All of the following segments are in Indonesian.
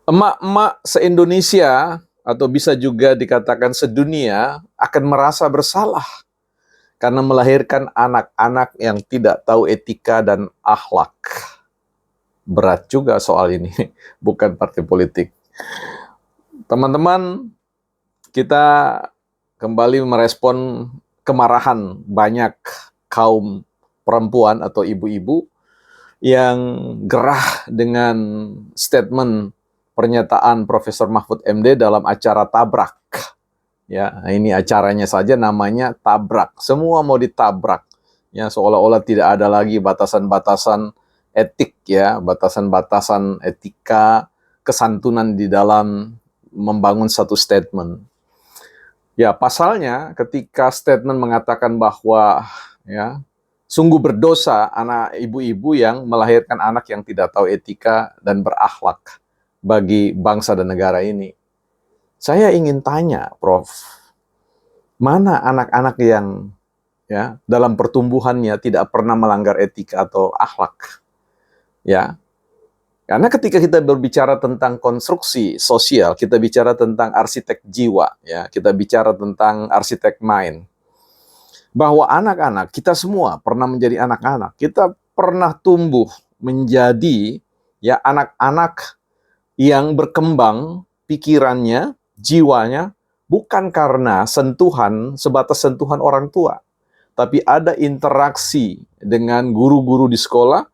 Emak-emak se-Indonesia atau bisa juga dikatakan sedunia akan merasa bersalah karena melahirkan anak-anak yang tidak tahu etika dan akhlak. Berat juga soal ini, bukan partai politik. Teman-teman, kita kembali merespon kemarahan banyak kaum perempuan atau ibu-ibu yang gerah dengan statement pernyataan Profesor Mahfud MD dalam acara Tabrak. Ya, ini acaranya saja namanya Tabrak. Semua mau ditabrak. Ya, seolah-olah tidak ada lagi batasan-batasan etik ya, batasan-batasan etika, kesantunan di dalam membangun satu statement. Ya, pasalnya ketika statement mengatakan bahwa ya, sungguh berdosa anak ibu-ibu yang melahirkan anak yang tidak tahu etika dan berakhlak bagi bangsa dan negara ini. Saya ingin tanya, Prof, mana anak-anak yang ya dalam pertumbuhannya tidak pernah melanggar etika atau akhlak? Ya, karena ketika kita berbicara tentang konstruksi sosial, kita bicara tentang arsitek jiwa, ya, kita bicara tentang arsitek mind. Bahwa anak-anak, kita semua pernah menjadi anak-anak. Kita pernah tumbuh menjadi ya anak-anak yang berkembang pikirannya, jiwanya, bukan karena sentuhan, sebatas sentuhan orang tua. Tapi ada interaksi dengan guru-guru di sekolah,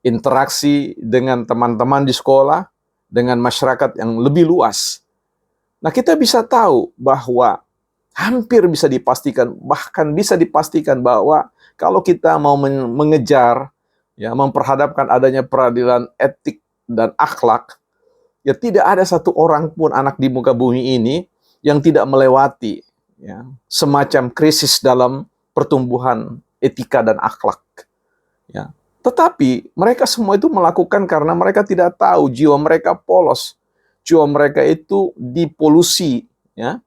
interaksi dengan teman-teman di sekolah, dengan masyarakat yang lebih luas. Nah, kita bisa tahu bahwa hampir bisa dipastikan, bahkan bisa dipastikan bahwa kalau kita mau mengejar, ya, memperhadapkan adanya peradilan etik dan akhlak, ya tidak ada satu orang pun anak di muka bumi ini yang tidak melewati ya, semacam krisis dalam pertumbuhan etika dan akhlak. Ya. Tetapi mereka semua itu melakukan karena mereka tidak tahu, jiwa mereka polos, jiwa mereka itu dipolusi, ya,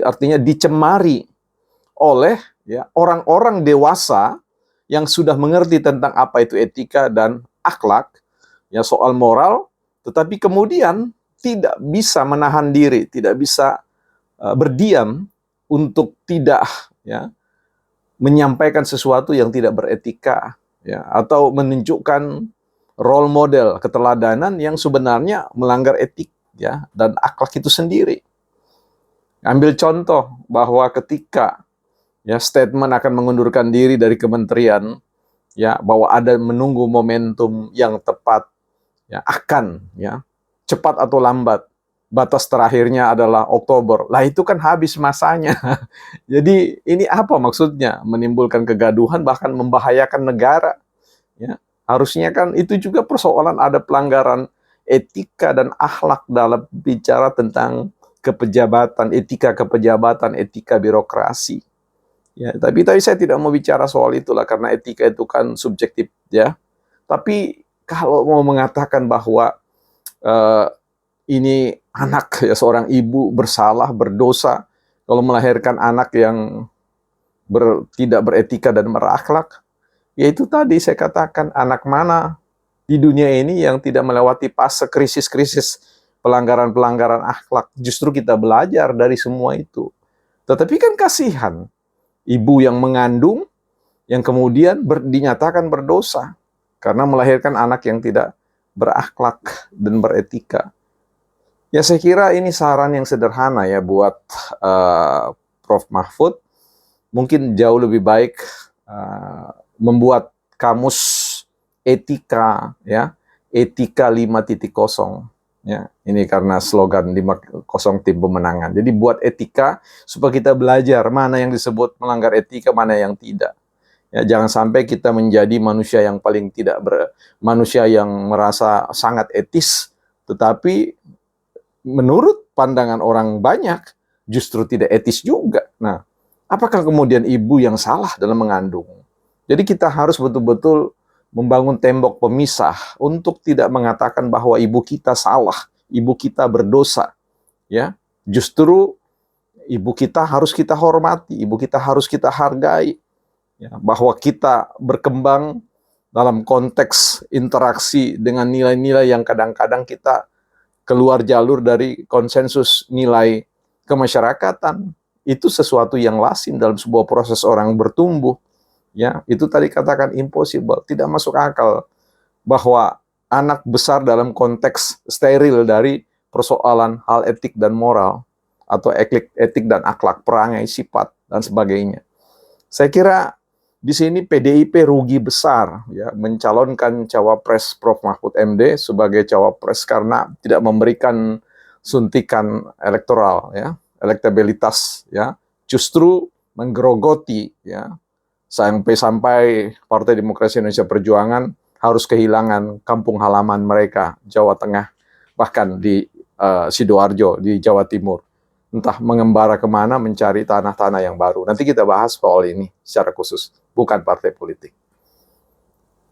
artinya dicemari oleh ya orang-orang dewasa yang sudah mengerti tentang apa itu etika dan akhlak, ya soal moral, tetapi kemudian tidak bisa menahan diri, tidak bisa berdiam untuk tidak ya menyampaikan sesuatu yang tidak beretika ya atau menunjukkan role model keteladanan yang sebenarnya melanggar etik ya dan akhlak itu sendiri. Ambil contoh bahwa ketika ya statement akan mengundurkan diri dari kementerian ya bahwa ada menunggu momentum yang tepat ya akan ya cepat atau lambat batas terakhirnya adalah Oktober. Lah itu kan habis masanya. Jadi ini apa maksudnya? Menimbulkan kegaduhan bahkan membahayakan negara. Ya, harusnya kan itu juga persoalan ada pelanggaran etika dan akhlak dalam bicara tentang kepejabatan, etika kepejabatan, etika birokrasi. Ya, tapi saya tidak mau bicara soal itulah karena etika itu kan subjektif ya. Tapi kalau mau mengatakan bahwa uh, ini anak ya seorang ibu bersalah, berdosa kalau melahirkan anak yang tidak beretika dan berakhlak, yaitu tadi saya katakan anak mana di dunia ini yang tidak melewati fase krisis-krisis pelanggaran-pelanggaran akhlak. Justru kita belajar dari semua itu. Tetapi kan kasihan ibu yang mengandung yang kemudian dinyatakan berdosa karena melahirkan anak yang tidak berakhlak dan beretika. Ya saya kira ini saran yang sederhana ya buat Prof. Mahfud. Mungkin jauh lebih baik membuat kamus etika ya, etika 5.0 ya. Ini karena slogan 5.0 tim pemenangan. Jadi buat etika supaya kita belajar mana yang disebut melanggar etika, mana yang tidak. Ya, jangan sampai kita menjadi manusia yang paling tidak manusia yang merasa sangat etis, tetapi menurut pandangan orang banyak justru tidak etis juga. Nah, apakah kemudian ibu yang salah dalam mengandung? Jadi kita harus betul-betul membangun tembok pemisah untuk tidak mengatakan bahwa ibu kita salah, ibu kita berdosa. Ya, justru ibu kita harus kita hormati, ibu kita harus kita hargai. Ya, bahwa kita berkembang dalam konteks interaksi dengan nilai-nilai yang kadang-kadang kita keluar jalur dari konsensus nilai kemasyarakatan. Itu sesuatu yang lazim dalam sebuah proses orang bertumbuh. Ya, itu tadi katakan impossible, tidak masuk akal bahwa anak besar dalam konteks steril dari persoalan hal etik dan moral atau etik dan akhlak, perangai, sifat dan sebagainya. Saya kira di sini PDIP rugi besar ya mencalonkan cawapres Prof Mahfud MD sebagai cawapres karena tidak memberikan suntikan elektoral ya, elektabilitas ya, justru menggerogoti ya sampai Partai Demokrasi Indonesia Perjuangan harus kehilangan kampung halaman mereka, Jawa Tengah, bahkan di Sidoarjo, di Jawa Timur. Entah mengembara kemana mencari tanah-tanah yang baru. Nanti kita bahas soal ini secara khusus, bukan partai politik.